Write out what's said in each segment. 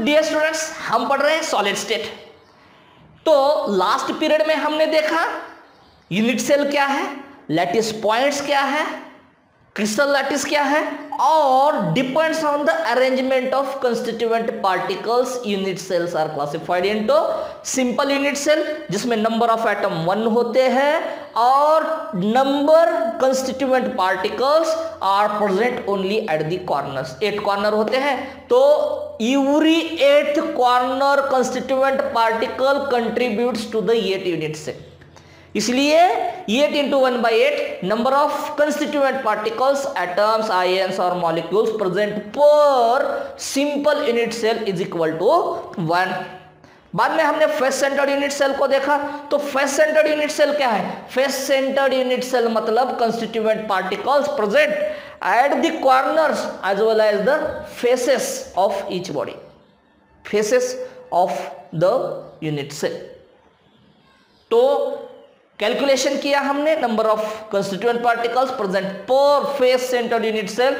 Dear students, हम पढ़ रहे हैं सॉलिड स्टेट। तो लास्ट पीरियड में हमने देखा यूनिट सेल क्या है, लैटिस पॉइंट्स क्या है, क्रिस्टल लैटिस क्या है, और depends on the arrangement of constituent particles unit cells are classified into simple unit cell जिसमें नंबर ऑफ एटम 1 होते हैं और number constituent particles are present only at the corners. 8 corner होते हैं, तो every 8th corner constituent particle contributes to the 8 unit cell. इसलिए 8 into 1/8 number of constituent particles, atoms, ions और molecules present पर simple unit cell is equal to 1। बाद में हमने face centred unit cell को देखा। तो फेस सेंटर्ड यूनिट सेल क्या है? फेस सेंटर्ड यूनिट सेल मतलब constituent particles present at the corners as well as the faces of each body, faces of the unit cell. तो calculation किया हमने number of constituent particles present पर face centred unit cell,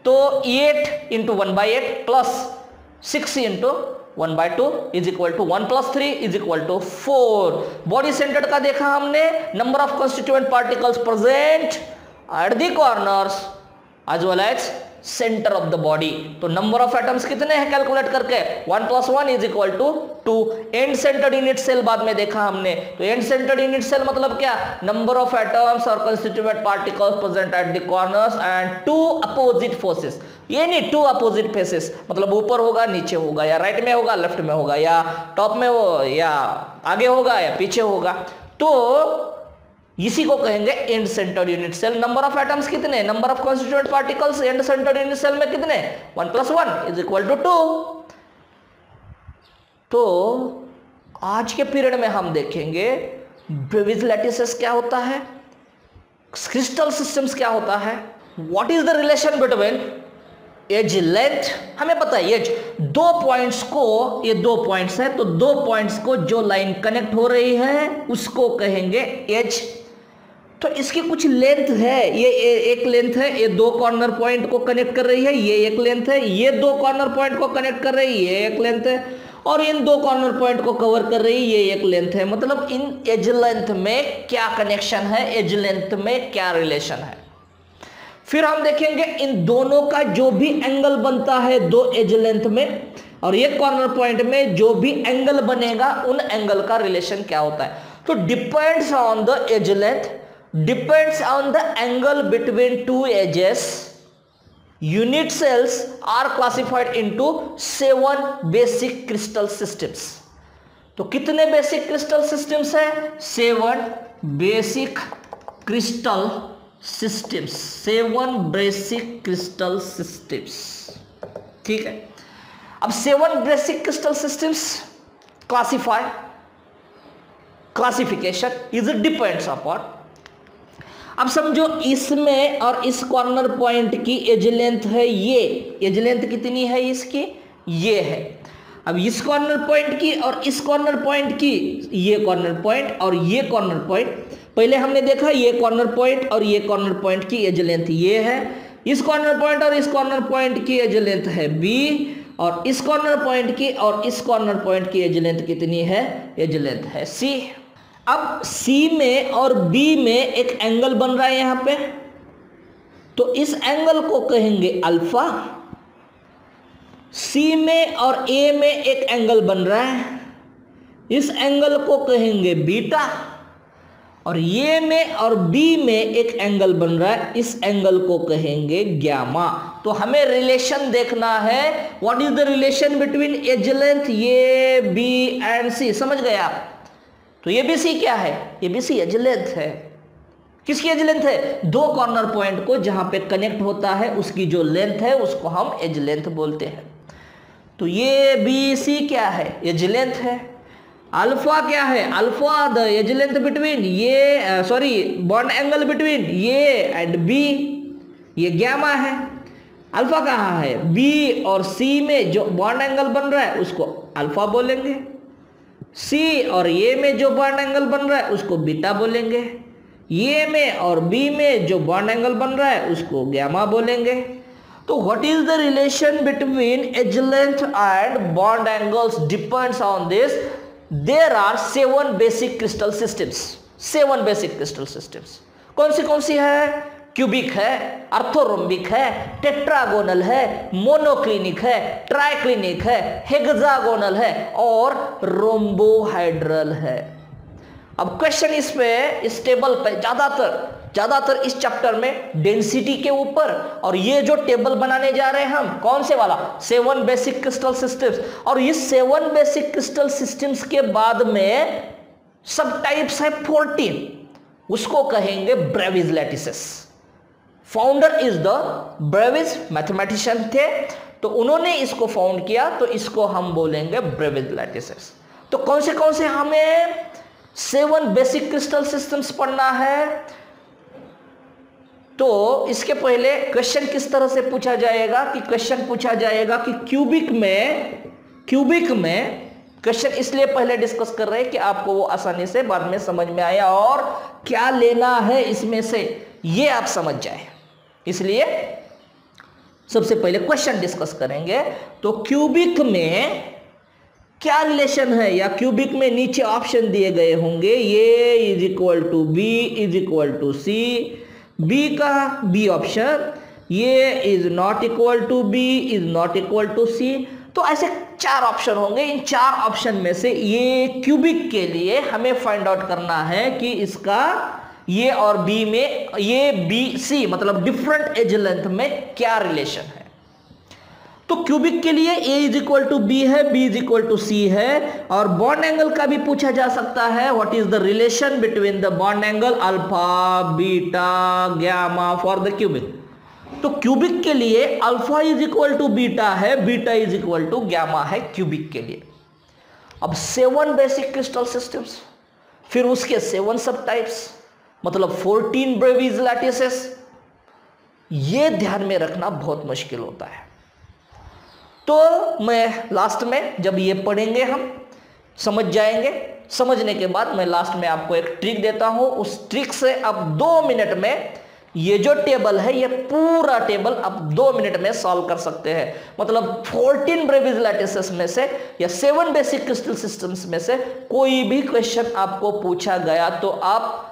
तो 8 into 1/8 plus 6 into 1/2 is equal to 1 + 3 is equal to 4। Body centred का देखा हमने, number of constituent particles present at the corners as well as centre of the body. तो number of atoms कितने हैं calculate करके, 1 + 1 is equal to 2। End centred unit cell बाद में देखा हमने, तो एंड सेंटर्ड यूनिट सेल मतलब क्या, नंबर ऑफ एटम्स और constituent particles present at the corners and 2 opposite forces. ये नहीं 2 अपोजिट फेसेस, मतलब ऊपर होगा, नीचे होगा, या राइट में होगा, लेफ्ट में होगा, या टॉप में हो, या आगे होगा, या पीछे होगा। तो इसी को कहेंगे end centred unit cell. Number of atoms कितने, number of constituent particles end centred unit cell में कितने, 1 + 1 इज इक्वल टू 2। तो आज के पीरियड में हम देखेंगे ब्रेविज लैटिसेस क्या होता है, क्रिस्टल सिस्टम्स क्या होता है, what is the relation between edge length. हमें पता है एज, 2 पॉइंट्स को, ये 2 पॉइंट्स है, तो 2 पॉइंट्स को जो लाइन कनेक्ट हो रही है उसको कहेंगे एज। तो इसकी कुछ लेंथ है, ये एक लेंथ है, ये 2 कॉर्नर पॉइंट को कनेक्ट कर रही है, ये एक लेंथ है, ये 2 कॉर्नर पॉइंट को कनेक्ट कर रही है, ये एक लेंथ है, और इन 2 कॉर्नर पॉइंट को कवर कर रही है, ये एक लेंथ है। मतलब इन एज लेंथ में क्या कनेक्शन है, एज लेंथ में क्या रिलेशन है। फिर हम देखेंगे इन दोनों का जो भी एंगल बनता है 2 एज लेंथ में और एक कॉर्नर पॉइंट में जो भी एंगल बनेगा उन एंगल का रिलेशन क्या होता है। तो depends on the edge length, depends on the angle between 2 edges, unit cells are classified into 7 basic crystal systems. तो कितने बेसिक क्रिस्टल सिस्टम्स है, 7 basic crystal systems, 7 basic crystal systems. ठीक है, अब 7 basic crystal systems classification is depends upon. अब समझो इसमें और इस कॉर्नर पॉइंट की एज लेंथ है, ये एज लेंथ कितनी है इसकी, ये है। अब इस कॉर्नर पॉइंट की और इस कॉर्नर पॉइंट की, ये कॉर्नर पॉइंट और ये कॉर्नर पॉइंट, पहले हमने देखा ये कॉर्नर पॉइंट और ये कॉर्नर पॉइंट की एज लेंथ ये है, इस कॉर्नर पॉइंट और इस कॉर्नर पॉइंट की एज लेंथ है b, और इस कॉर्नर पॉइंट की और इस कॉर्नर पॉइंट की एज लेंथ कितनी है, एज लेंथ है c। अब c में और b में एक एंगल बन रहा है यहां पे, तो इस एंगल को कहेंगे अल्फा। c में और a में एक एंगल बन रहा है, इस एंगल को कहेंगे बीटा, और ये में और बी में एक एंगल बन रहा है, इस एंगल को कहेंगे गामा। तो हमें रिलेशन देखना है, what is the relation between edge length ये बी एंड सी। समझ गए आप। तो ये बी सी क्या है, ये बी सी एज लेंथ है। किसकी एज लेंथ है, 2 कॉर्नर पॉइंट को जहां पे कनेक्ट होता है उसकी जो लेंथ है उसको हम एज लेंथ बोलते हैं। तो ये बी सी क्या है, एज लेंथ है। अल्फा क्या है, alpha the edge length between ये बॉन्ड एंगल बिटवीन ये एंड बी, ये गामा है। अल्फा कहाँ है, बी और सी में जो बॉन्ड एंगल बन रहा है उसको अल्फा बोलेंगे, सी और ये में जो बॉन्ड एंगल बन रहा है उसको बीटा बोलेंगे, ये में और बी में जो बॉन्ड एंगल बन रहा है उसको गामा बोलेंगे। तो what is the relation between edge length and bond angles depends on this. There are 7 basic crystal systems. 7 basic crystal systems कौन सी है? क्यूबिक है, अर्थोरोम्बिक है, टेट्रागोनल है, मोनोक्लिनिक है, ट्राइक्लिनिक है, हेक्सागोनल है और रोम्बोहाइड्रल है। अब क्वेश्चन इस टेबल पे ज्यादातर इस चैप्टर में डेंसिटी के ऊपर, और ये जो टेबल बनाने जा रहे हैं हम कौन से वाला? 7 बेसिक क्रिस्टल सिस्टम्स। और इस 7 बेसिक क्रिस्टल सिस्टम्स के बाद में सब टाइप्स है 14, उसको कहेंगे ब्रेविज lattices. Founder is the ब्रेविज, mathematician थे, तो उन्होंने इसको फाउंड किया, तो इसको हम बोलेंगे ब्रेविज लैटिसेस। तो कौन से हमें 7 बेसिक क्रिस्टल सिस्टम्स पढ़ना है? तो इसके पहले क्वेश्चन किस तरह से पूछा जाएगा कि क्यूबिक में क्वेश्चन इसलिए पहले डिस्कस कर रहे हैं कि आपको वो आसानी से बाद में समझ में आया और क्या लेना है इसमें से ये आप समझ जाए, इसलिए सबसे पहले क्वेश्चन डिस्कस करेंगे। तो क्यूबिक में क्या रिलेशन है, या क्यूबिक में नीचे ऑप्शन दिए गए होंगे, a is equal to B is equal to c, b का b option, a is not equal to B is not equal to c. तो ऐसे 4 ऑप्शन होंगे। इन 4 ऑप्शन में से ये क्यूबिक के लिए हमें फाइंड आउट करना है कि इसका ये और बी में, ये बी सी मतलब डिफरेंट एज लेंथ में क्या रिलेशन है। तो क्यूबिक के लिए a is equal to B है, b इज इक्वल टू सी है, और बॉन्ड एंगल का भी पूछा जा सकता है। What is the relation between the bond angle alpha, beta, gamma for the cubic. तो क्यूबिक के लिए alpha is equal to beta है, beta is equal to gamma है क्यूबिक के लिए। अब 7 बेसिक क्रिस्टल सिस्टम्स, फिर उसके 7 सब टाइप्स, मतलब 14 ब्रेविज लैटिसेस, ये ध्यान में रखना बहुत मुश्किल होता है। तो मैं लास्ट में जब ये पढ़ेंगे हम समझ जाएंगे, समझने के बाद मैं लास्ट में आपको एक ट्रिक देता हूं। उस ट्रिक से अब 2 मिनट में ये जो टेबल है, ये पूरा टेबल अब 2 मिनट में सॉल्व कर सकते हैं। मतलब 14 ब्रेविज लैटिसेस में से या 7 बेसिक क्रिस्टल सिस्टम्स में से कोई भी क्वेश्चन आपको पूछा गया तो आप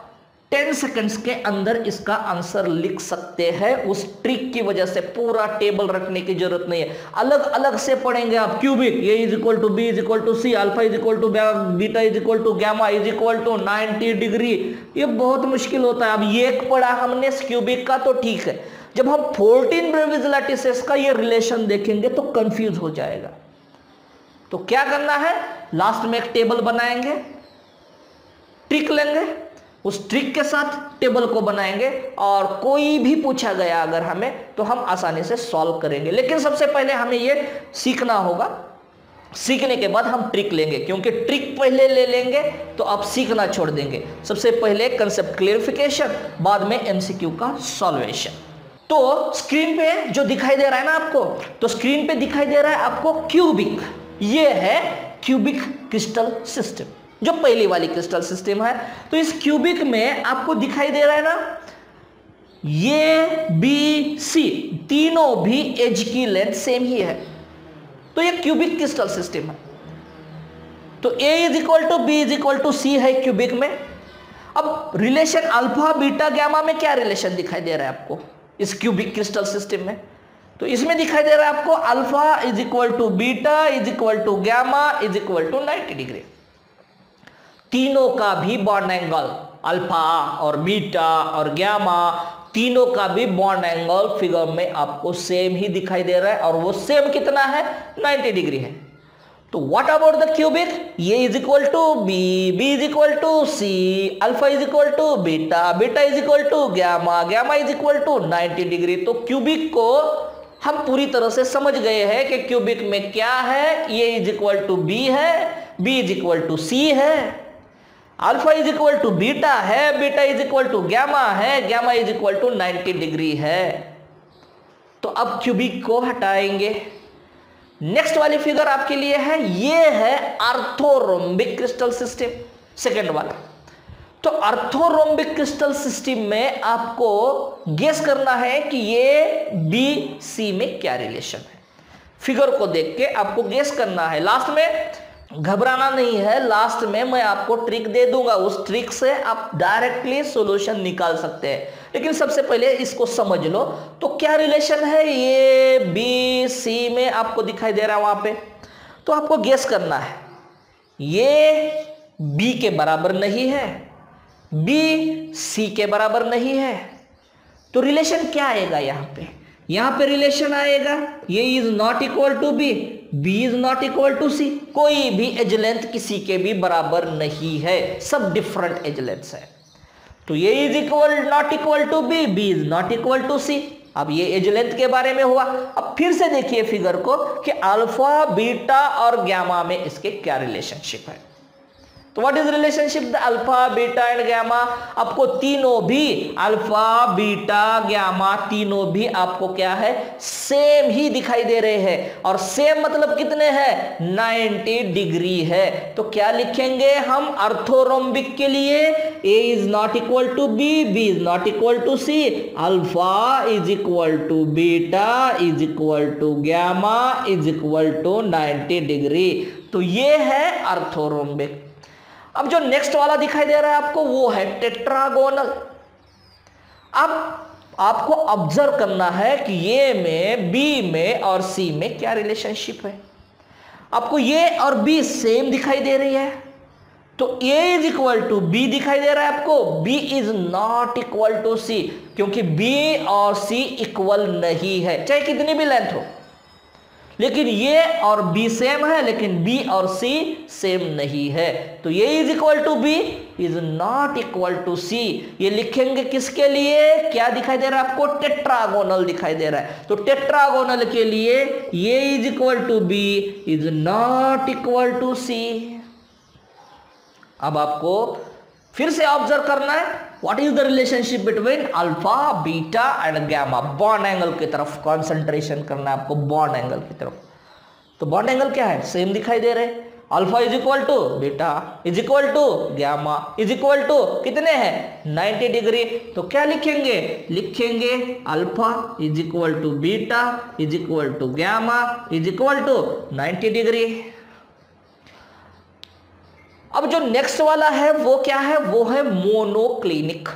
10 सेकंड्स के अंदर इसका आंसर लिख सकते हैं। उस ट्रिक की वजह से पूरा टेबल रखने की जरूरत नहीं है। अलग अलग से पढ़ेंगे आप cubic, A is equal to B is equal to C, alpha is equal to beta is equal to gamma is equal to 90 degree, ये बहुत मुश्किल होता है। अब ये पढ़ा हमने क्यूबिक का तो ठीक है, जब हम 14 ब्रेविज लैटिसेस का ये रिलेशन देखेंगे तो कंफ्यूज हो जाएगा। तो क्या करना है, लास्ट में एक टेबल बनाएंगे, ट्रिक लेंगे, उस ट्रिक के साथ टेबल को बनाएंगे और कोई भी पूछा गया अगर हमें तो हम आसानी से सॉल्व करेंगे। लेकिन सबसे पहले हमें ये सीखना होगा, सीखने के बाद हम ट्रिक लेंगे, क्योंकि ट्रिक पहले ले लेंगे तो आप सीखना छोड़ देंगे। सबसे पहले कंसेप्ट क्लियरिफिकेशन, बाद में एमसीक्यू का सॉल्वेशन। तो स्क्रीन पे जो दिखाई दे रहा है ना आपको, तो स्क्रीन पे दिखाई दे रहा है आपको क्यूबिक, ये है क्यूबिक क्रिस्टल सिस्टम, जो पहली वाली क्रिस्टल सिस्टम है। तो इस क्यूबिक में आपको दिखाई दे रहा है ना, ये बी सी तीनों भी एज की लेंथ सेम ही है, तो ये क्यूबिक क्रिस्टल सिस्टम है। तो a is equal to B is equal to सी है क्यूबिक में। अब रिलेशन अल्फा बीटा गामा में क्या रिलेशन दिखाई दे रहा है आपको इस क्यूबिक क्रिस्टल सिस्टम में? तो इसमें दिखाई दे रहा है आपको alpha is equal to beta is equal to gamma is equal to 90 degree. तीनों का भी बॉन्ड एंगल, अल्फा और बीटा और गामा, तीनों का भी बॉन्ड एंगल फिगर में आपको सेम ही दिखाई दे रहा है, और वो सेम कितना है, 90 डिग्री है। तो what about the cubic, A is equal to B, B is equal to C, alpha is equal to beta, beta is equal to gamma, gamma is equal to 90 degree. तो cubic को हम पूरी तरह से समझ गए हैं कि क्यूबिक में क्या है, a is equal to B है, बी इज इक्वल टू सी है, alpha is equal to beta है, beta is equal to gamma है, gamma is equal to 90 degree है। तो अब क्यूबिक को हटाएंगे। नेक्स्ट वाली फिगर आपके लिए है, ये है ऑर्थोरोम्बिक क्रिस्टल सिस्टम, सेकंड वाला। तो ऑर्थोरोम्बिक क्रिस्टल सिस्टम में आपको गेस करना है कि ये बी सी में क्या रिलेशन है। फिगर को देख के आपको गेस करना है। लास्ट में घबराना नहीं है, लास्ट में मैं आपको ट्रिक दे दूंगा, उस ट्रिक से आप डायरेक्टली सॉल्यूशन निकाल सकते हैं। लेकिन सबसे पहले इसको समझ लो। तो क्या रिलेशन है ये बी सी में आपको दिखाई दे रहा है वहां पे, तो आपको गेस करना है। ये बी के बराबर नहीं है, बी सी के बराबर नहीं है, तो रिलेशन क्या आएगा यहां पे रिलेशन आएगा a is not equal to B is not equal to c. कोई भी एज लेंथ किसी के भी बराबर नहीं है, सब डिफरेंट एज लेंथ है। तो ये is equal not equal to B is not equal to c. अब ये एज लेंथ के बारे में हुआ। अब फिर से देखिए फिगर को कि अल्फा बीटा और गामा में इसके क्या रिलेशनशिप है। तो what is relationship the alpha beta and gamma. आपको तीनों भी अल्फा बीटा गामा तीनों भी आपको क्या है, सेम ही दिखाई दे रहे हैं। और सेम मतलब कितने हैं, 90 डिग्री है। तो क्या लिखेंगे हम ऑर्थोरोम्बिक के लिए, a is not equal to B is not equal to C, alpha is equal to beta is equal to gamma is equal to 90 degree. तो ये है ऑर्थोरोम्बिक। अब जो नेक्स्ट वाला दिखाई दे रहा है आपको वो है टेट्रागोनल। अब आपको ऑब्जर्व करना है कि ये में बी में और सी में क्या रिलेशनशिप है। आपको ये और बी सेम दिखाई दे रही है, तो a is equal to b दिखाई दे रहा है आपको, b is not equal to c, क्योंकि बी और सी इक्वल नहीं है चाहे कितनी भी लेंथ हो। लेकिन ये और बी सेम है, लेकिन बी और सी सेम नहीं है। तो ये is equal to B is not equal to c. ये लिखेंगे किसके लिए, क्या दिखाई दे रहा है आपको, टेट्रागोनल दिखाई दे रहा है। तो टेट्रागोनल के लिए ये is equal to B is not equal to c. अब आपको फिर से ऑब्जर्व करना है what is the relationship between alpha beta and gamma. Bond angle की तरफ कंसंट्रेशन करना है आपको, बॉन्ड एंगल की तरफ। तो बॉन्ड एंगल क्या है, सेम दिखाई दे रहे, alpha is equal to beta is equal to gamma is equal to कितने हैं, 90 डिग्री। तो क्या लिखेंगे, लिखेंगे alpha is equal to beta is equal to gamma is equal to 90 degree. अब जो नेक्स्ट वाला है वो क्या है, वो है मोनोक्लिनिक।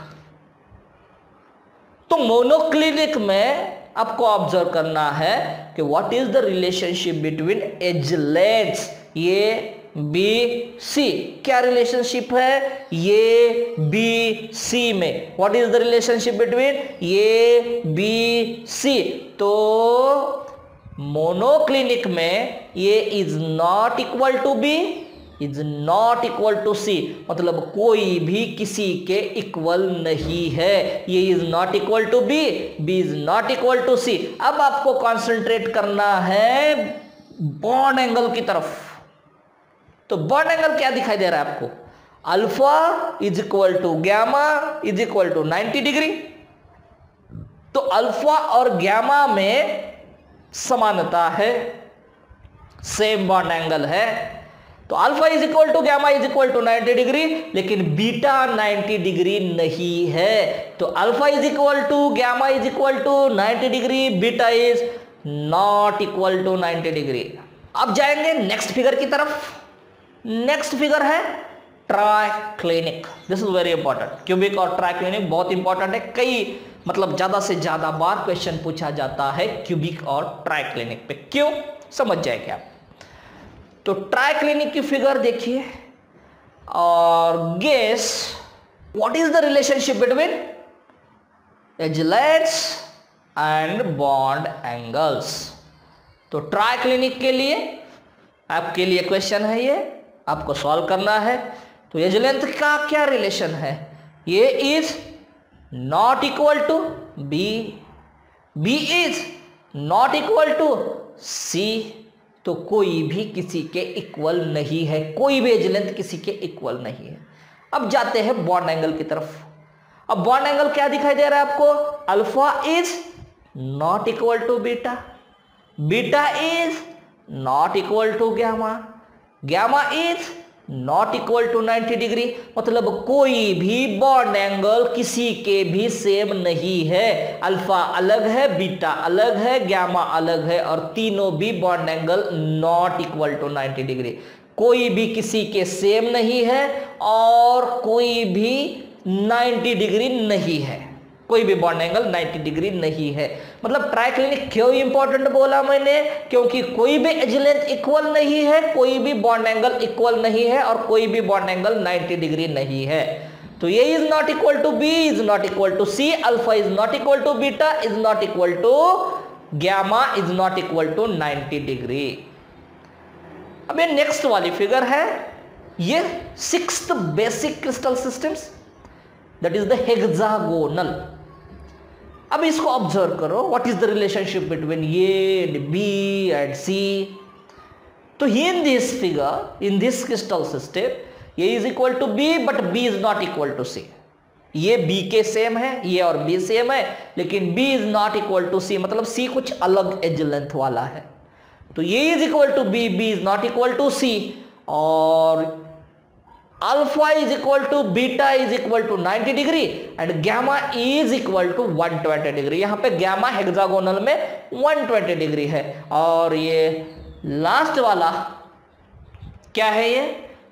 तो मोनोक्लिनिक में आपको ऑब्जर्व करना है कि what is the relationship between edge lengths a b c. क्या रिलेशनशिप है ये बी सी में, what is the relationship between a b c. तो मोनोक्लिनिक में ये is not equal to B is not equal to c, मतलब कोई भी किसी के इक्वल नहीं है। ये is not equal to B is not equal to c. अब आपको कंसंट्रेट करना है बॉन्ड एंगल की तरफ। तो बॉन्ड एंगल क्या दिखाई दे रहा है आपको, alpha is equal to gamma is equal to 90 degree. तो अल्फा और गामा में समानता है, सेम बॉन्ड एंगल है। तो alpha is equal to gamma is equal to 90 degree, लेकिन बीटा 90 डिग्री नहीं है। तो alpha is equal to gamma is equal to 90 degree, beta is not equal to 90 degree. अब जाएंगे नेक्स्ट फिगर की तरफ। नेक्स्ट फिगर है triclinic. This is very important. Cubic और ट्राइक्लिनिक बहुत इंपॉर्टेंट है, कई मतलब ज्यादा से ज्यादा बार क्वेश्चन पूछा जाता है क्यूबिक और ट्राइक्लिनिक पे। क्यों, समझ जाएंगे आप। तो ट्राइक्लिनिक की फिगर देखिए और guess what is the relationship between edge lengths and bond angles. तो ट्राइक्लिनिक के लिए आपके लिए क्वेश्चन है, ये आपको सॉल्व करना है। तो एज लेंथ का क्या रिलेशन है, ये is not equal to B is not equal to c. तो कोई भी किसी के इक्वल नहीं है, कोई भी एज लेंथ किसी के इक्वल नहीं है। अब जाते हैं बॉन्ड एंगल की तरफ। अब बॉन्ड एंगल क्या दिखाई दे रहा है आपको, alpha is not equal to beta, beta is not equal to gamma, gamma is not equal to 90 degree, मतलब कोई भी बॉन्ड एंगल किसी के भी सेम नहीं है। अल्फा अलग है, बीटा अलग है, गामा अलग है, और तीनों भी bond angle not equal to 90 degree. कोई भी किसी के सेम नहीं है और कोई भी 90 डिग्री नहीं है, कोई भी बॉन्ड एंगल 90 डिग्री नहीं है। मतलब ट्राइक्लिनिक क्यों इंपॉर्टेंट बोला मैंने, क्योंकि कोई भी एज लेंथ इक्वल नहीं है, कोई भी बॉन्ड एंगल इक्वल नहीं है, और कोई भी बॉन्ड एंगल 90 डिग्री नहीं है। तो ये is not equal to B, is not equal to C, alpha is not equal to beta, is not equal to gamma, is not equal to 90 degree. अब ये नेक्स्ट वाली फिगर है, ये 6th basic crystal systems, that is the hexagonal. अब इसको observe करो, what is the relationship between a and B and c. तो in this figure, in this crystal system, a is equal to b but b is not equal to c. ये b के same है, ये और B same है, लेकिन b is not equal to c, मतलब c कुछ अलग एज लेंथ वाला है। तो a is equal to B, B is not equal to c, और alpha is equal to beta is equal to 90 degree and gamma is equal to 120 degree. यहां पे gamma hexagonal में 120 degree है, और ये लास्ट वाला क्या है,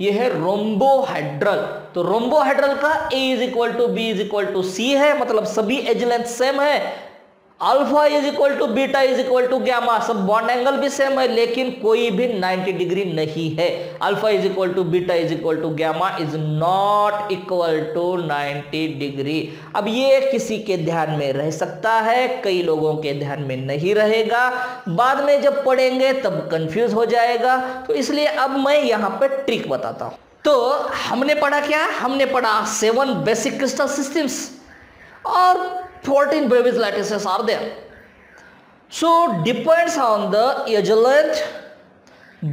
ये है रोम्बोहेड्रल। तो रोम्बोहेड्रल का a is equal to B is equal to सी है, मतलब सभी एज लेंथ सेम है। Alpha is equal to beta is equal to gamma, सब बॉन्ड एंगल भी सेम है, लेकिन कोई भी 90 डिग्री नहीं है। Alpha is equal to beta is equal to gamma is not equal to 90 degree. अब ये किसी के ध्यान में रह सकता है, कई लोगों के ध्यान में नहीं रहेगा, बाद में जब पढ़ेंगे तब कंफ्यूज हो जाएगा। तो इसलिए अब मैं यहाँ पे ट्रिक बताता हूँ। तो हमने पढ़ा क्या, हमने पढ़ा 7 बेसिक क्रिस्टल सिस्टम्स और 14 Bravais lattices are there. So depends on the edge length,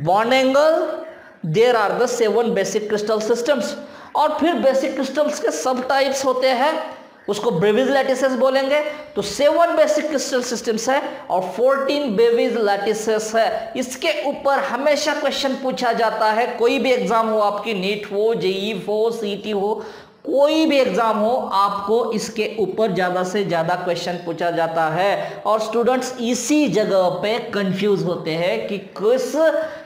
bond angle, there are the 7 basic crystal systems. और फिर बेसिक क्रिस्टल्स के सब टाइप्स होते हैं, उसको Bravais lattices बोलेंगे। तो 7 बेसिक क्रिस्टल सिस्टम्स है और 14 Bravais lattices है। इसके ऊपर हमेशा क्वेश्चन पूछा जाता है, कोई भी एग्जाम हो, आपकी नीट हो, जेई हो, सीटी हो, कोई भी एग्जाम हो, आपको इसके ऊपर ज्यादा से ज्यादा क्वेश्चन पूछा जाता है। और स्टूडेंट्स इसी जगह पे कंफ्यूज होते हैं कि किस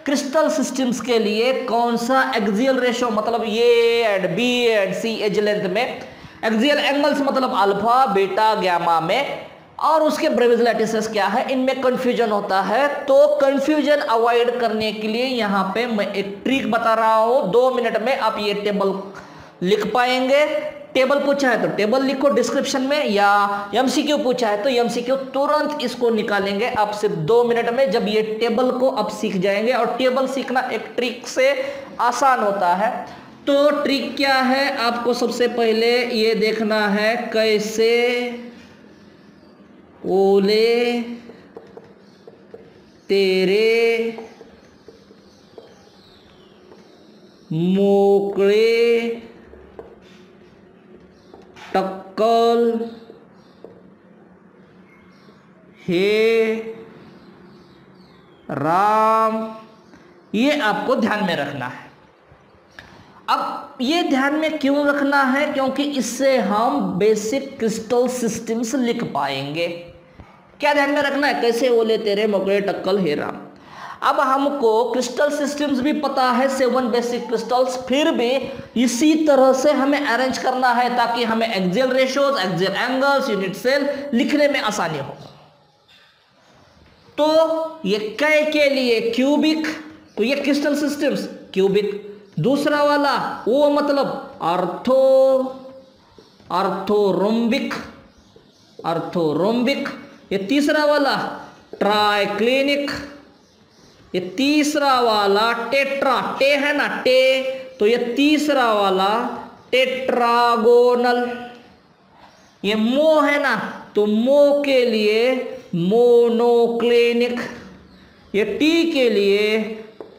क्रिस्टल सिस्टम्स के लिए कौन सा एक्सियल रेशो, मतलब A and B and C edge length में, एक्सियल एंगल्स मतलब अल्फा बीटा गामा में, और उसके ब्रेविस लैटिसेस क्या है, इनमें कंफ्यूजन होता है। तो कंफ्यूजन अवॉइड करने के लिए यहाँ पे मैं एक ट्रिक बता रहा हूँ। 2 मिनट में आप ये टेबल लिख पाएंगे। टेबल पूछा है तो टेबल लिखो डिस्क्रिप्शन में, या एमसीक्यू पूछा है तो एमसीक्यू तुरंत इसको निकालेंगे आप सिर्फ 2 मिनट में, जब ये टेबल को आप सीख जाएंगे। और टेबल सीखना एक ट्रिक से आसान होता है। तो ट्रिक क्या है, आपको सबसे पहले ये देखना है कैसे ओले तेरे मोकळे टक्कल हे राम, ये आपको ध्यान में रखना है। अब ये ध्यान में क्यों रखना है, क्योंकि इससे हम बेसिक क्रिस्टल सिस्टम्स लिख पाएंगे। क्या ध्यान में रखना है, कैसे ओले तेरे मोकळे टक्कल हे राम। अब हमको क्रिस्टल सिस्टम्स भी पता है 7 बेसिक क्रिस्टल्स, फिर भी इसी तरह से हमें अरेंज करना है ताकि हमें axial ratios, axial angles, unit cell लिखने में आसानी हो। तो ये कै के लिए क्यूबिक, तो ये क्रिस्टल सिस्टम्स क्यूबिक। दूसरा वाला वो मतलब आर्थोरोम्बिक, ये तीसरा वाला ट्राइक्लिनिक, ये तीसरा वाला टेट्रा, टे है ना टे, तो ये तीसरा वाला टेट्रागोनल। ये मो है ना, तो मो के लिए मोनोक्लिनिक, ये टी के लिए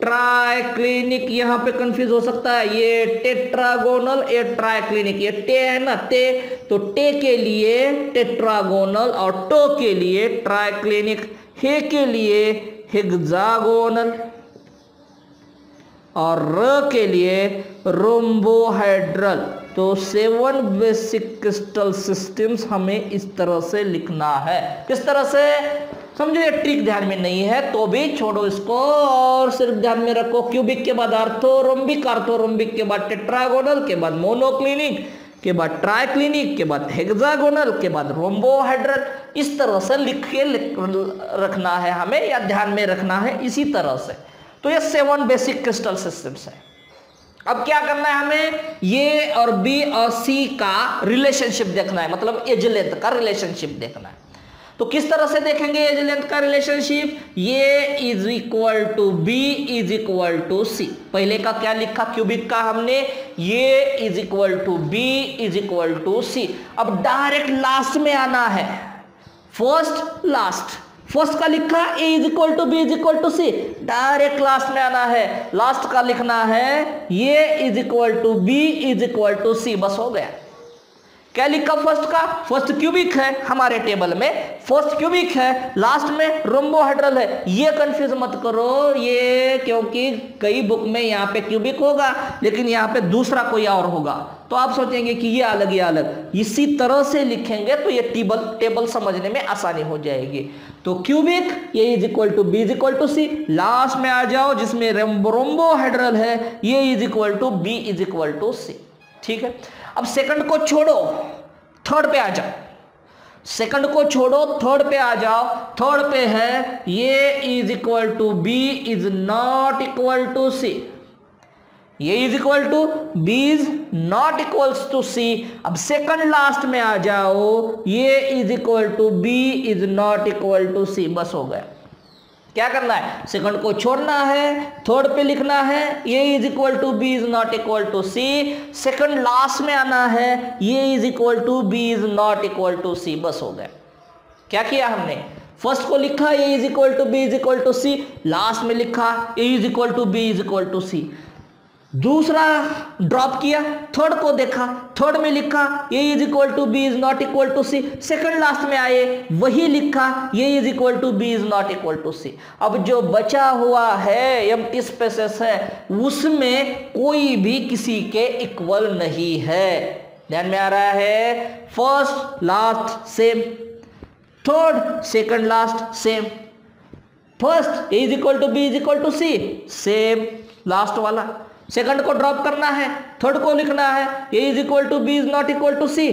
ट्राइक्लिनिक। यहां पे कंफ्यूज हो सकता है, ये टेट्रागोनल, ये ट्राइक्लिनिक। ये टे है ना टे, तो टे के लिए टेट्रागोनल और टो के लिए ट्राइक्लिनिक, हे के लिए हेक्सागोनल। और र के लिए रोम्बोहेड्रल। तो 7 बेसिक क्रिस्टल सिस्टम्स हमें इस तरह से लिखना है। किस तरह से? समझो ये ट्रिक ध्यान में नहीं है तो भी छोड़ो इसको, और सिर्फ ध्यान में रखो क्यूबिक के बाद आर्थोरोम्बिक, आर्थोरोम्बिक के बाद टेट्रागोनल, के बाद मोनोक्लिनिक, के बाद ट्राइक्लिनिक, के बाद हेक्सागोनल, के बाद रोम्बोहेड्रल। इस तरह से लिख के रखना है हमें, या ध्यान में रखना है इसी तरह से। तो ये 7 बेसिक क्रिस्टल सिस्टम्स है। अब क्या करना है हमें? ये और बी और सी का रिलेशनशिप देखना है, मतलब एज लेंथ का रिलेशनशिप देखना है। तो किस तरह से देखेंगे एज लेंथ का रिलेशनशिप? ये is equal to B is equal to c. पहले का क्या लिखा क्यूबिक का हमने? ये is equal to B is equal to c. अब डायरेक्ट लास्ट में आना है, फर्स्ट लास्ट। फर्स्ट का लिखा a is equal to B is equal to c, direct last में आना है। लास्ट का लिखना है ये is equal to B is equal to c, बस हो गया। क्या लिखा फर्स्ट का? फर्स्ट क्यूबिक है हमारे टेबल में, फर्स्ट क्यूबिक है, लास्ट में रोम्बोहेड्रल है। ये कंफ्यूज मत करो ये, क्योंकि कई बुक में यहाँ पे क्यूबिक होगा लेकिन यहाँ पे दूसरा कोई और होगा, तो आप सोचेंगे कि ये अलग ये अलग। इसी तरह से लिखेंगे तो ये टेबल समझने में आसानी हो जाएगी। तो क्यूबिक ये is equal to B is equal to c, last में आ जाओ जिसमें रोम्बोहेड्रल है, ये is equal to B is equal to c. ठीक है, अब सेकंड को छोड़ो, थर्ड पे आ जाओ। सेकंड को छोड़ो, थर्ड पे आ जाओ। थर्ड पे है ये is equal to B is not equal to c, ये is equal to B is not equals to c. अब सेकंड लास्ट में आ जाओ, ये is equal to B is not equal to c, बस हो गया। क्या करना है? सेकंड को छोड़ना है, थर्ड पे लिखना है ये is equal to B is not equal to c. Second last में आना है ये is equal to B is not equal to c, बस हो गया। क्या किया हमने? फर्स्ट को लिखा ये is equal to B is equal to c, last में लिखा ये is equal to B is equal to c. दूसरा ड्रॉप किया, थर्ड को देखा, थर्ड में लिखा ये is equal to B is not equal to c. Second last में आए वही लिखा ये is equal to B is not equal to c. अब जो बचा हुआ है एम्प्टी स्पेसेस है उसमें कोई भी किसी के इक्वल नहीं है। ध्यान में आ रहा है? First last same, third second last same, first a is equal to B is equal to c same, last वाला। सेकंड को ड्रॉप करना है, थर्ड को लिखना है ये is equal to B is not equal to c.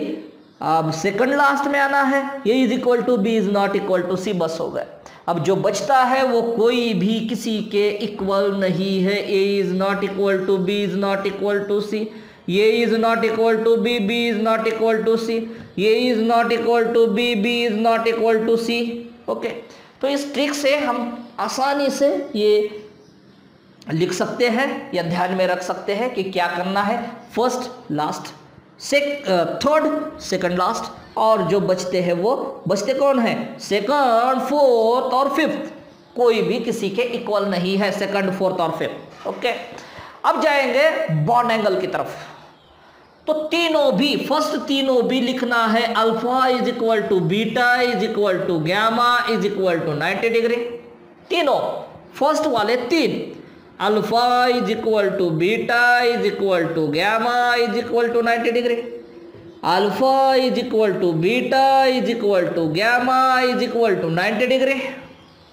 अब second last में आना है ये is equal to B is not equal to c, बस हो गए। अब जो बचता है वो कोई भी किसी के इक्वल नहीं है। A is not equal to B is not equal to c, ये is not equal to B, B is not equal to c, ये is not equal to B, B is not equal to c. Okay, तो इस trick से हम आसानी से ये लिख सकते हैं या ध्यान में रख सकते हैं कि क्या करना है। First last, third second last, और जो बचते हैं वो बचते कौन है? सेकंड, फोर्थ और फिफ्थ, कोई भी किसी के इक्वल नहीं है सेकंड, फोर्थ और फिफ्थ। ओके, अब जाएंगे बॉन्ड एंगल की तरफ। तो तीनों भी, फर्स्ट तीनों भी लिखना है alpha is equal to beta is equal to gamma is equal to 90 degree. तीनों फर्स्ट वाले तीन, alpha is equal to beta is equal to gamma is equal to 90 degree, alpha is equal to beta is equal to gamma is equal to 90 degree.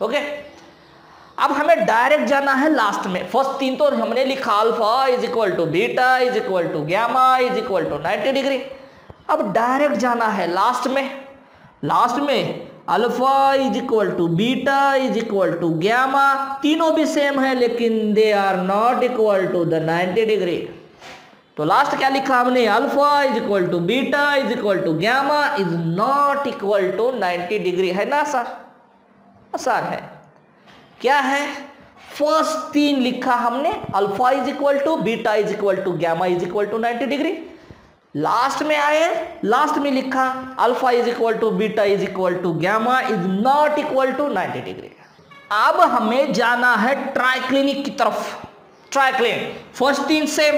Okay, अब हमें direct जाना है last में। First तीन तो हमने लिखा alpha is equal to beta is equal to gamma is equal to 90 degree. अब डायरेक्ट जाना है लास्ट में। लास्ट में alpha is equal to beta is equal to gamma, तीनों भी सेम है लेकिन they are not equal to the 90 degree. तो लास्ट क्या लिखा हमने? Alpha is equal to beta is equal to gamma is not equal to 90 degree. है ना सर? आसान है। क्या है? फर्स्ट तीन लिखा हमने, alpha is equal to beta is equal to gamma is equal to 90 degree. Last में आए, लास्ट में लिखा alpha is equal to beta is equal to gamma is not equal to 90 degree. अब हमें जाना है ट्राइक्लिनिक की तरफ। ट्राइक्लिन, फर्स्ट तीन सेम,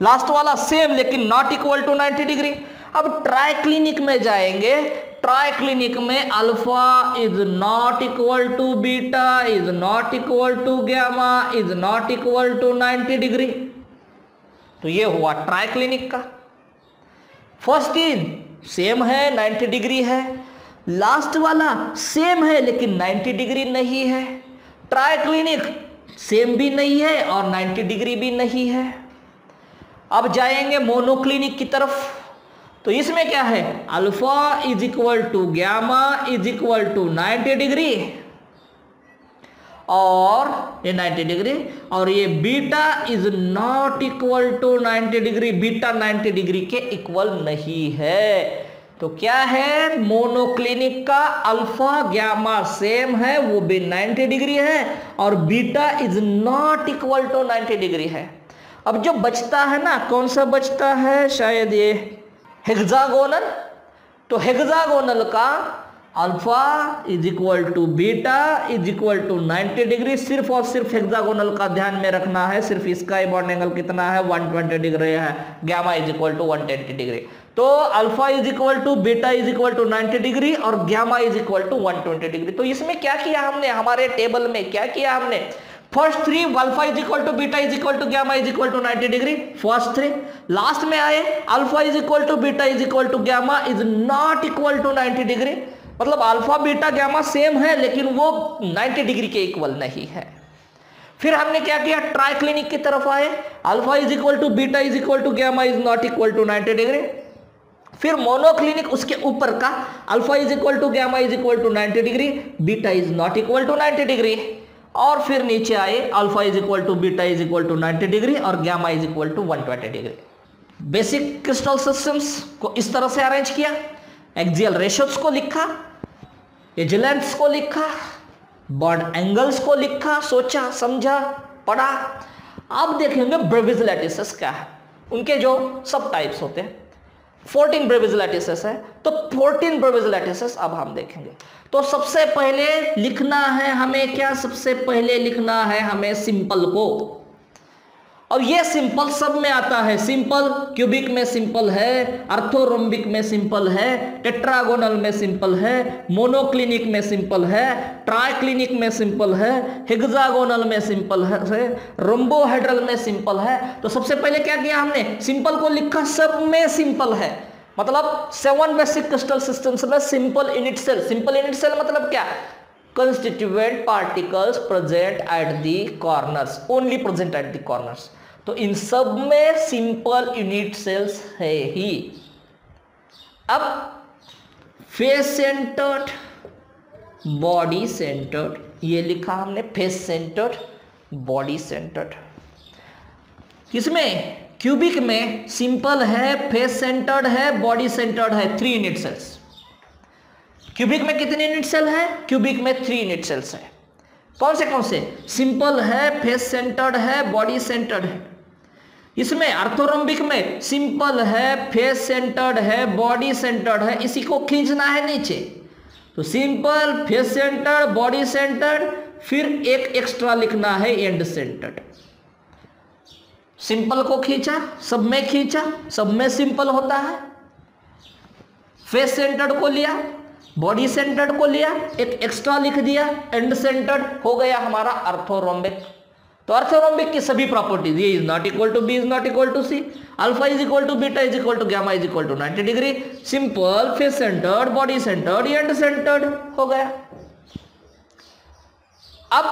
लास्ट वाला सेम लेकिन नॉट इक्वल टू 90 डिग्री। अब ट्राइक्लिनिक में जाएंगे, ट्राइक्लिनिक में alpha is not equal to beta, is not equal to gamma, is not equal to 90 degree. तो ये हुआ ट्राइक्लिनिक का। फर्स्ट तीन सेम है, 90 डिग्री है। लास्ट वाला सेम है लेकिन 90 डिग्री नहीं है। ट्राइक्लिनिक सेम भी नहीं है और 90 डिग्री भी नहीं है। अब जाएंगे मोनोक्लिनिक की तरफ। तो इसमें क्या है, alpha is equal to gamma is equal to 90 degree और ये 90 डिग्री, और ये beta is not equal to 90 degree, beta 90 degree के इक्वल नहीं है। तो क्या है, मोनोक्लिनिक का अल्फा गामा सेम है, वो भी 90 डिग्री है, और beta is not equal to 90 degree है। अब जो बचता है ना, कौन सा बचता है, शायद ये हेक्सागोनल। तो हेक्सागोनल का alpha is equal to beta is equal to 90 degree, सिर्फ और सिर्फ हेक्सागोनल का ध्यान में रखना है। सिर्फ इसका बॉन्ड एंगल कितना है, 120 डिग्री है। Gamma is equal to 120 degree. तो alpha is equal to beta is equal to 90 degree और gamma is equal to 120 degree. तो इसमें क्या किया हमने, हमारे टेबल में क्या किया हमने, first three alpha is equal to beta is equal to gamma is equal to 90 degree, first three. Last में आए alpha is equal to beta is equal to gamma is not equal to 90 degree, मतलब alpha beta gamma same है लेकिन वो 90 degree के equal नहीं है। फिर हमने क्या किया, ट्राइक्लिनिक की तरफ आए, alpha is equal to beta is equal to gamma is not equal to 90 degree. फिर मोनोक्लिनिक, उसके ऊपर का alpha is equal to gamma is equal to 90 degree, beta is not equal to 90 degree. और फिर नीचे आए alpha is equal to beta is equal to 90 degree और gamma is equal to 120 degree. Basic crystal systems को इस तरह से arrange किया, एक्सियल रेशियोज को लिखा, एज लेंथ्स को लिखा, बॉन्ड एंगल्स को लिखा, सोचा समझा पढ़ा। अब देखेंगे ब्रेविज लैटिसेस क्या है, उनके जो सब टाइप्स होते हैं। 14 ब्रेविज लैटिसेस है, तो 14 ब्रेविज लैटिसेस अब हम देखेंगे। तो सबसे पहले लिखना है हमें क्या, सबसे पहले लिखना है हमें सिंपल को। और ये सिंपल सब में आता है, सिंपल क्यूबिक में सिंपल है, अर्थोरोम्बिक में सिंपल है, टेट्रागोनल में सिंपल है, मोनोक्लिनिक में सिंपल है, ट्राइक्लिनिक में सिंपल है, हेक्सागोनल में सिंपल है, रोम्बोहेड्रल में सिंपल है। तो सबसे पहले क्या किया हमने, सिंपल को लिखा, सब में सिंपल है, मतलब 7 बेसिक क्रिस्टल सिस्टम्स में simple in itself. Simple in itself मतलब क्या, constituent particles present at the corners, only present at the corners. तो इन सब में सिंपल यूनिट सेल्स है ही। अब फेस सेंटर्ड, बॉडी सेंटर्ड, ये लिखा हमने फेस सेंटर्ड, बॉडी सेंटर्ड। इसमें क्यूबिक में सिंपल है, फेस सेंटर्ड है, बॉडी सेंटर्ड है, 3 यूनिट सेल्स। क्यूबिक में कितने यूनिट सेल है, क्यूबिक में 3 यूनिट सेल्स है। कौन से, सिंपल है, फेस सेंटर्ड है, बॉडी सेंटर्ड है। इसमें अर्थोरोम्बिक में सिंपल है, फेस सेंटर्ड है, बॉडी सेंटर्ड है, इसी को खींचना है नीचे। तो simple, face centred, body centred, फिर एक एक्स्ट्रा लिखना है एंड सेंटर्ड। सिंपल को खींचा, सब में खींचा, सब में सिंपल होता है। फेस सेंटर्ड को लिया, बॉडी सेंटर्ड को लिया, एक एक्स्ट्रा लिख दिया, एंड सेंटर्ड, हो गया हमारा अर्थोरोम्बिक। तो अर्थोरोम्बिक की सभी प्रॉपर्टीज, ये is not equal to B is not equal to C, alpha is equal to beta is equal to gamma is equal to 90 degree, simple, face centred, body centred, end centred, हो गया। अब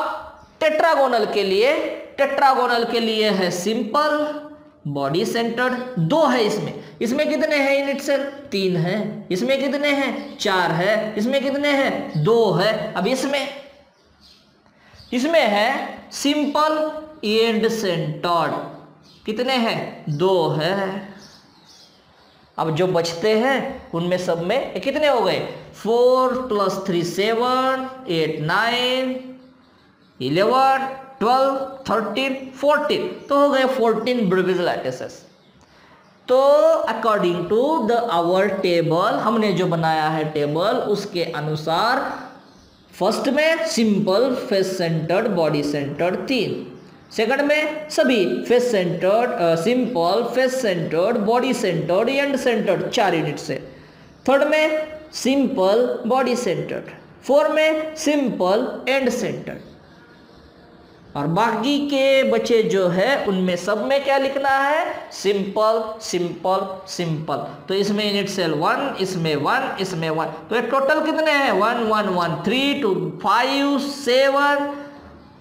tetragonal के लिए है simple, body centred, 2 है इसमें कितने हैं यूनिट सेल, 3 है। इसमें कितने हैं, 4 है। इसमें कितने हैं, 2 है। अब इसमें है सिंपल एंड सेंटर्ड, कितने हैं, 2 है। अब जो बचते हैं उनमें सब में कितने हो गए, 4 + 3 7 8 9 11 12 13 14, तो हो गए 14 ब्रेविज लैटिसेस। तो अकॉर्डिंग टू आवर टेबल, हमने जो बनाया है टेबल, उसके अनुसार फर्स्ट में simple, face centred, body centred 3, second में सभी face centred, simple, face centred, body centred, end centred, 4 units है। थर्ड में सिंपल, बॉडी सेंटर्ड। फोर्थ में सिंपल, एंड सेंटर्ड। और बाकी के बचे जो है उनमें सब में क्या लिखना है, सिंपल सिंपल सिंपल। तो इसमें यूनिट सेल 1, इसमें 1, इसमें 1, तो ये टोटल कितने हैं 1 1 1 3 2 5 7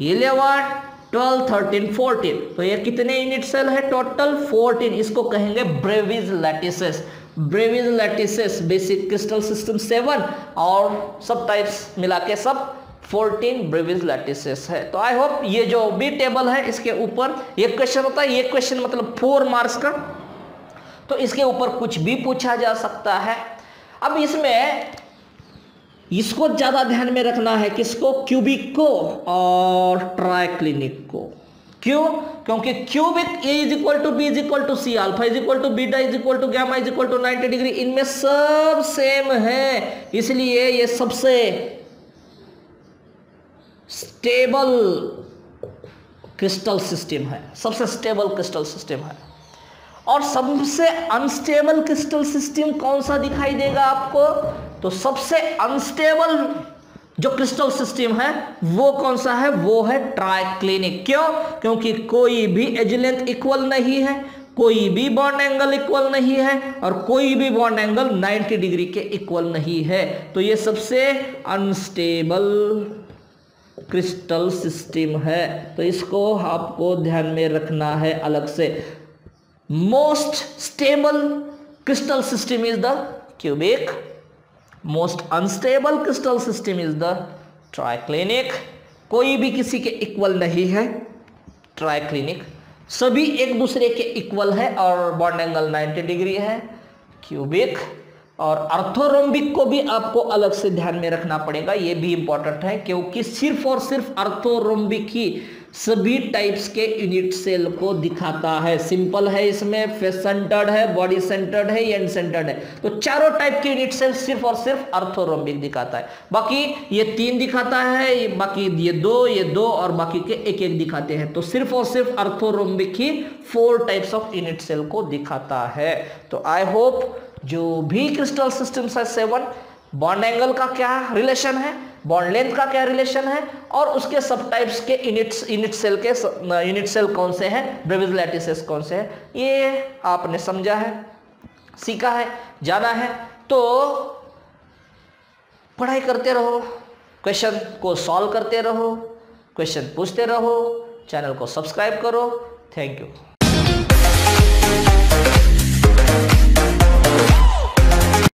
11 12 13 14। तो ये कितने यूनिट सेल है टोटल 14। इसको कहेंगे ब्रेविज lattices. ब्रेविज lattices basic crystal system 7 और सब टाइप्स मिला के सब 14 ब्रेविज लैटिसेस है। तो आई होप ये जो भी टेबल है इसके ऊपर एक क्वेश्चन होता है, ये क्वेश्चन मतलब 4 मार्क्स का, तो इसके ऊपर कुछ भी पूछा जा सकता है। अब इसमें इसको ज्यादा ध्यान में रखना है, किसको, क्यूबिक को और ट्राइक्लिनिक को। क्यों? क्योंकि cubic A = B = C, alpha = beta = gamma = 90 degree, इनमें सब सेम है, इसलिए ये सबसे स्टेबल क्रिस्टल सिस्टम है, सबसे स्टेबल क्रिस्टल सिस्टम है। और सबसे अनस्टेबल क्रिस्टल सिस्टम कौन सा दिखाई देगा आपको? तो सबसे अनस्टेबल जो क्रिस्टल सिस्टम है वो कौन सा है? वो है ट्राइक्लिनिक। क्यों? क्योंकि कोई भी एज लेंथ इक्वल नहीं है, कोई भी बॉन्ड एंगल इक्वल नहीं है और कोई भी बॉन्ड एंगल 90 डिग्री के इक्वल नहीं है। तो ये सबसे अनस्टेबल क्रिस्टल सिस्टम है, तो इसको आपको ध्यान में रखना है अलग से। Most stable crystal system is the cubic, most unstable crystal system is the triclinic. कोई भी किसी के इक्वल नहीं है ट्राइक्लिनिक, सभी एक दूसरे के इक्वल है और बॉन्ड एंगल 90 डिग्री है क्यूबिक। और अर्थोरोम्बिक को भी आपको अलग से ध्यान में रखना पड़ेगा, ये भी इंपॉर्टेंट है, क्योंकि सिर्फ और सिर्फ अर्थोरोम्बिक ही सभी टाइप्स के यूनिट सेल को दिखाता है। सिंपल है, इसमें फेस सेंटर्ड है, बॉडी सेंटर्ड है, एंड सेंटर्ड है, तो चारों टाइप के यूनिट सेल सिर्फ और सिर्फ अर्थोरोम्बिक दिखाता है। बाकी ये 3 दिखाता है, बाकी ये 2 और बाकी के 1 दिखाते हैं। तो सिर्फ और सिर्फ अर्थोरोम्बिक ही 4 टाइप्स ऑफ यूनिट सेल को दिखाता है। तो आई होप जो भी क्रिस्टल सिस्टम्स है 7, बॉन्ड एंगल का क्या रिलेशन है, बॉन्ड लेंथ का क्या रिलेशन है, और उसके सब टाइप्स के यूनिट सेल कौन से हैं, ब्रेविज लैटिसेस कौन से हैं, ये आपने समझा है, सीखा है, जाना है। तो पढ़ाई करते रहो, क्वेश्चन को सॉल्व करते रहो, क्वेश्चन पूछते रहो, चैनल को सब्सक्राइब करो। Thank you.